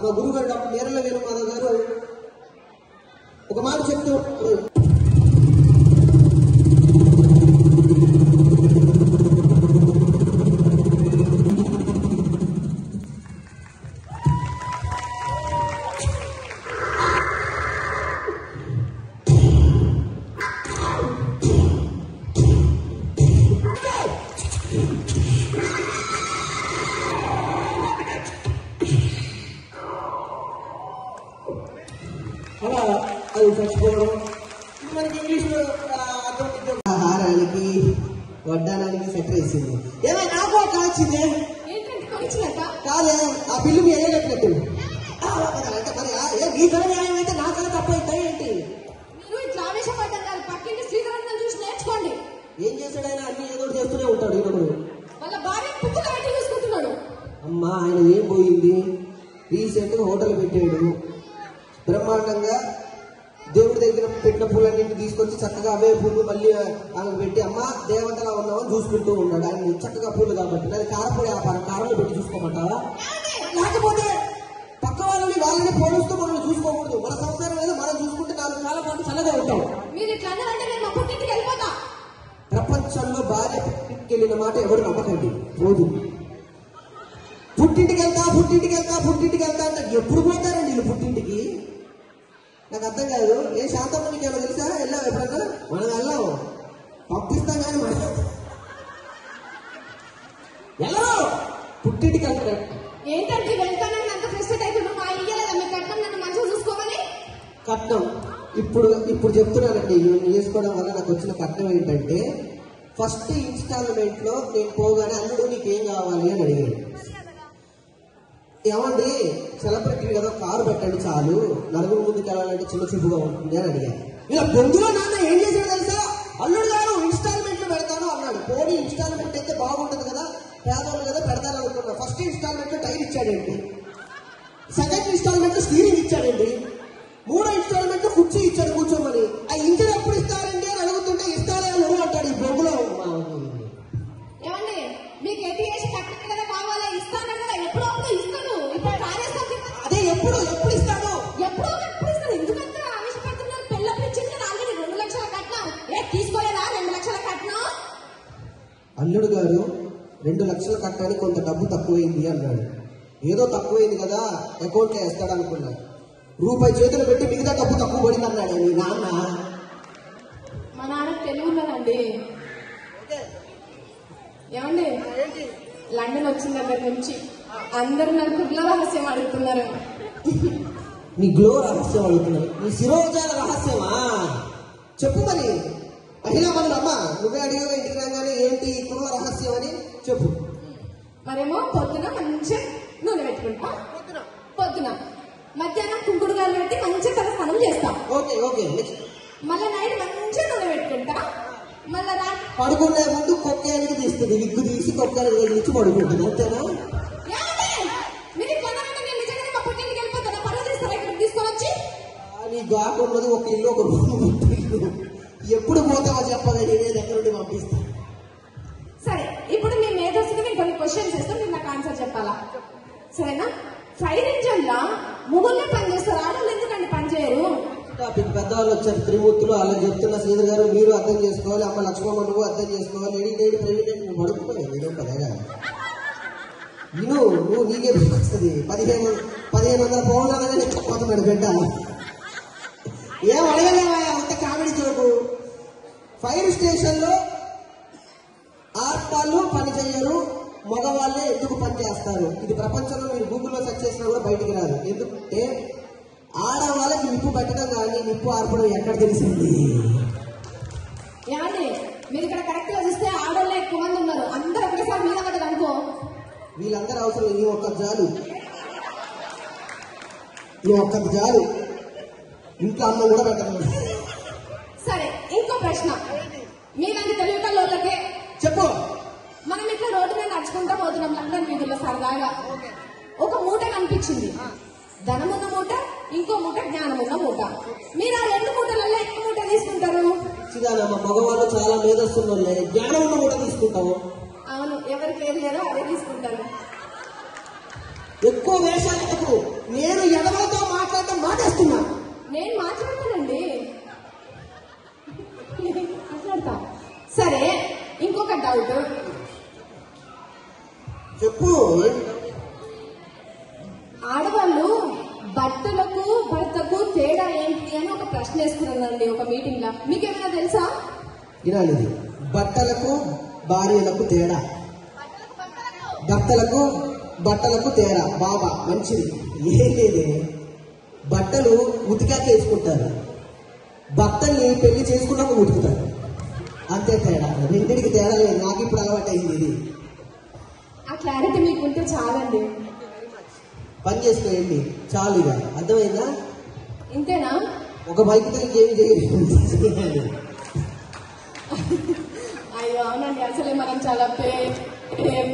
మా గురువు గారు డాక్టర్ నేరల వేణుమాధవ్ గారు ఒక మాట చెప్తూ అలా అది చచ్చిపోవడం మనకి ఇంగ్లీష్లో ఆహారానికి వడ్డానానికి సెట్ వేసింది. ఏమైనా నాకు కాల్చిందే కాదే ఆ బిల్లు మీ అయ్యేటట్టు అంటే మరి మీ కళ న్యాయం అయితే నా కళ తప్ప అవుతాయి ఏంటి? మీరు ఇట్లా ఆవేశపడ్డారు. పక్కింటి శ్రీధరన్ చూసి నేర్చుకోండి. ఏం చేశాడైనా అన్ని ఏదో చేస్తూనే ఉంటాడు. ఈరోజు వాళ్ళ భార్య పువ్వులు పెట్టి చూసుకుంటున్నాడు. అమ్మా ఆయన ఏం పోయింది? రీసెంట్ గా హోటల్ పెట్టాడు. బ్రహ్మాండంగా దేవుడి దగ్గర పెట్టిన పూలన్నింటి తీసుకొచ్చి చక్కగా అవే పూలు మళ్ళీ ఆమె పెట్టి అమ్మ దేవతలా ఉన్నామని చూసుకుంటూ ఉన్నాడు. ఆయన చక్కగా పూలు కాబట్టి అది కారపొడి వ్యాపారం కారంలో పెట్టి చూసుకోమంటావా? లేకపోతే పక్క వాళ్ళని పోలుస్తూ మనం చూసుకోకూడదు. మన సంసారం అనేది మనం చూసుకుంటే 4 కాలం పాటు చల్లగా ఉంటాం. ప్రపంచంలో భార్య పుట్టింటికి వెళ్ళిన మాట ఎవరు నమ్మకండి. రోజు పుట్టింటికి వెళ్తా అంటే ఎప్పుడు పోతారండి వీళ్ళు పుట్టింటికి? నాకు అర్థం కాదు. ఏం శాంతమ్మ నీకు ఏమో తెలుసా? వెళ్ళావు ఎప్పుడన్నా? మనం వెళ్ళాము, పంపిస్తాం కానీ మనం వెళ్ళవు. పుట్టింటికి వెళ్తారు ఏంటంటే వెళ్తానని అంత ఫ్రస్ట్రేట్ అవుతున్నావు. మా ఇయ్యలేదా మీ కట్నం నన్ను మంచిగా చూసుకోమని? కట్నం ఇప్పుడు చెప్తున్నానండి. చేసుకోవడం వల్ల నాకు వచ్చిన కట్నం ఏంటంటే ఫస్ట్ ఇన్స్టాల్మెంట్ లో నేను పోగానే అల్లుడు నీకేం కావాలి అని అడిగాడు. ఏమండి సెలబ్రిటీ కదా కారు పెట్టండి చాలు, నలుగురు ముందుకు వెళ్ళాలంటే చిన్న చూపుగా ఉంటుంది అని అడిగాను. ఇలా పొందులో నాన్న ఏం చేశాడు తెలుసా? అల్లుడు గారు ఇన్స్టాల్మెంట్ లో పెడతాను అన్నాడు. పోనీ ఇన్స్టాల్మెంట్ అయితే బాగుంటుంది కదా, పేదవాళ్ళు కదా పెడతాను అనుకున్నా. ఫస్ట్ ఇన్స్టాల్మెంట్ లో టైర్ ఇచ్చాడండి, సెకండ్ ఇన్స్టాల్మెంట్ స్టీరింగ్ ఇచ్చాడండి, 3వ ఇన్స్టాల్మెంట్ కుర్చీ ఇచ్చాడు కూర్చోమని. ఆ ఇంజన్ ఎప్పుడు ఇస్తారండి అని అడుగుతుంటే ఇస్తారే నువ్వు అంటాడు. ఈ బొగ్గులో ఏమండి మీకు ఎట్టి చేసి కట్నం కదా కావాలా? ఇస్తాను కదా, ఎప్పుడో ఇస్తాను. ఇప్పుడు కార్యస్థాపన అదే ఎప్పుడు ఇస్తాడు? ఎప్పుడో ఇస్తాను. ఎందుకంటే ఆవేశపడుతున్నారు. పెళ్ళప్పుడు ఇచ్చింది ఆల్రెడీ 2 లక్షల కట్నం. తీసుకోలేదా 2 లక్షల కట్నం? అల్లుడు గారు 2 లక్షల కట్టానికి కొంత డబ్బు తక్కువైంది అన్నాడు. ఏదో తక్కువైంది కదా అకౌంట్లో వేస్తాడు అనుకున్నా. రూపాయి చేతులు పెట్టి మిగతా డబ్బు తక్కువ పడింది అన్నాడు మీ నాన్న. మా నాన్న తెలివి ఉన్నదండి. ఏమండి లండన్ వచ్చిన దగ్గర నుంచి అందరు నాకు గుడ్ల రహస్యం అడుగుతున్నారు. నీ గ్లో రహస్యం అడుగుతున్నారు? నీ శిరోజాల రహస్యమా? చెప్పు మరి. మహిళా మనులమ్మ నువ్వే అడిగా ఇంటికి రాగానే ఏంటి కుర్ర రహస్యం అని చెప్పు. మరేమో పొద్దున మంచిగా నూనె పెట్టుకుంటా, పొద్దున మధ్యాహ్నం కుంకుడు గారు పెట్టి మంచిగా తల స్నానం చేస్తా. ఓకే మళ్ళీ నైట్ మంచిగా నూనె పెట్టుకుంటా. మళ్ళా పడుకునే ముందు కొక్కానికి తీస్తుంది, విగ్గు తీసి కొక్కానికి తీసి పడుకుంటుంది. అంతేనా? నీ గాకున్నది ఒక ఇల్లు ఒక రూమ్. ఎప్పుడు పోతావో చెప్పగా నేనే దగ్గర నుండి పంపిస్తా. సరే ఇప్పుడు మీ మేధస్సుకి నేను కొన్ని క్వశ్చన్స్ ఇస్తాను, మీరు నాకు ఆన్సర్ చెప్పాలా? సరేనా? ఫైర్ ఇంజన్ లా మొగుళ్ళే పనిచేస్తారు, ఆడవాళ్ళు ఎందుకండి పనిచేయరు? పెద్దవాళ్ళు వచ్చారు త్రిమూర్తులు, అలా చెప్తున్న శ్రీధర్ గారు మీరు అర్థం చేసుకోవాలి, అమ్మ లక్ష్మమ్మ నువ్వు అర్థం చేసుకోవాలి. లేడీ ప్రెసిడెంట్ నువ్వు పడుకున్నావు ఇదేం పదేగా నువ్వు నీకే వస్తుంది. 1500 పౌండ్లు పోతున్నాడు బిడ్డ. ఏం అడగలేవా అంత కామెడీ చోటు. ఫైర్ స్టేషన్ లో ఆడవాళ్ళు పని చెయ్యరు, మగవాళ్ళే ఎందుకు పని చేస్తారు? ఇది ప్రపంచంలో మీరు గూగుల్లో సెర్చ్ చేసినా కూడా బయటికి రాదు. ఎందుకంటే ఆడవాళ్ళకి నిప్పు పెట్టడం కానీ నిప్పు ఆర్పడం ఎక్కడ తెలిసింది? ఏమండి మీరు ఇక్కడ కరెక్ట్ గా చూస్తే ఆడవాళ్ళే ఎక్కువ మంది ఉన్నారు. అందరూ ఒకటేసారి మీద పడ్డది అనుకో. వీళ్ళందరూ అవసరం ఈ ఒక్కటి చాలు. ఇంట్లో అన్నం కూడా పెట్టడం. సరే ఇంకో ప్రశ్న, మీలాంటి తెలివికల్లోళ్ళకే చెప్పు. మనం ఇట్లా రోడ్డు మీద నడుచుకుంటా పోతున్నాం లండన్ వీధుల్లో సరదాగా. ఒక మూట కనిపించింది, ధనమున్న మూట, ఇంకో మూట జ్ఞానమున్న మూట. మీరు ఆ 2 మూటలలో ఎక్కువ మూట తీసుకుంటారు? మగవాళ్ళు చాలా మేధస్తున్నారు, జ్ఞానం ఉన్న మూట తీసుకుంటాము. అవును, ఎవరికి ఏది లేదో అదే తీసుకుంటారు. ఎక్కువ వేషాలకు నేను ఎడవలతో మాట్లాడటం మానేస్తున్నా. నేను మాట్లాడతానండి, మాట్లాడతా. సరే, ఇంకొక డౌట్ చెప్పు. ఆడవాళ్ళు భర్తలకు భర్తకు తేడా ఏంటి అని ఒక ప్రశ్న వేసుకున్నానండి ఒక మీటింగ్ లో. మీకేమైనా తెలుసా? వినాలి, బట్టలకు భార్యలకు తేడా, భర్తలకు బట్టలకు తేడా. బాబా మంచిది. ఏం లేదే, బట్టలు ఉతికాక వేసుకుంటారు, భర్తల్ని పెళ్లి చేసుకున్నాక ఉతుకుతారు, అంతే తేడా. రెండింటికి తేడా లేదు. నాకు ఇప్పుడు అలవాటు అయింది ఇది. ఆ క్లారిటీ మీకుంటే చాలండి. పని చేసుకోండి చాలు, ఇక అర్థమైందా? ఇంతేనా? ఒక బైక్తో ఇంకేమి చేయలేదు. అయ్యో అవునండి, అసలే మనం చాలా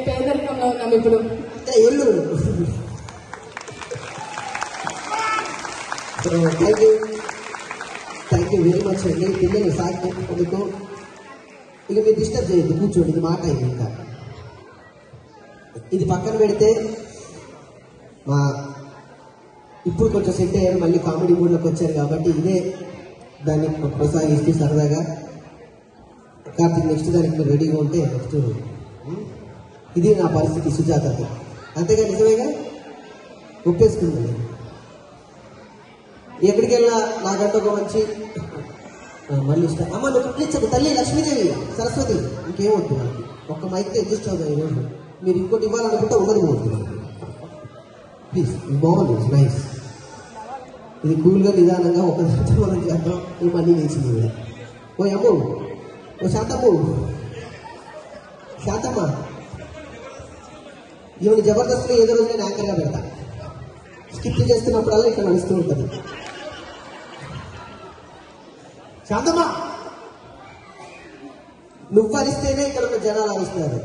పేదరికంలో ఉన్నాం ఇప్పుడు. ఎల్లు. థ్యాంక్ యూ వెరీ మచ్ అండి. పిల్లలు సాగినందుకు. ఇక మీరు డిస్టర్బ్ చేయొద్దు, కూర్చోండి. ఇది మాట అయింది. ఇంకా ఇది పక్కన పెడితే మా ఇప్పుడు కొంచెం సెట్ అయ్యారు, మళ్ళీ కామెడీ మూడ్లోకి వచ్చారు కాబట్టి ఇదే దాన్ని కొనసాగిస్తూ సరదాగా కార్తీక్ నెక్స్ట్ దానికి మీరు రెడీగా ఉంటే నెక్స్ట్ ఇది నా పరిస్థితి సుజాతకి. అంతేగా, నిజమేగా, ఒప్పేసుకుంది. ఎక్కడికి వెళ్ళినా నాకంటే ఒక మంచి మళ్ళీ ఇష్టం. అమ్మ నువ్వు ఇప్పించదు తల్లి లక్ష్మీదేవి సరస్వతి, ఇంకేమొద్దు మనకి. ఒక్క మైక్తో అడ్జస్ట్ అవుతుంది ఈరోజు. మీరు ఇంకోటి ఇవ్వాలనుకుంటే ఉన్నది పోతుంది ప్లీజ్. ఇది బాగుంది, నైస్. ఇది కూల్గా నిదానంగా ఒక మనం చేద్దాం. ఇది మళ్ళీ లేచింది. ఓ అమ్ము, ఓ శాంతమ్ము, శాంతమ్మ, ఈమెను జబర్దస్త్లో ఏదో రోజు నేను యాంకర్గా పెడతా. స్కిప్ చేస్తున్నప్పుడల్లా ఇక్కడ నడుస్తూ ఉంటుంది. శాంతమ్మ, నువ్వు అరిస్తేనే ఇక్కడ ఉన్న జనాలు అరుస్తున్నారు.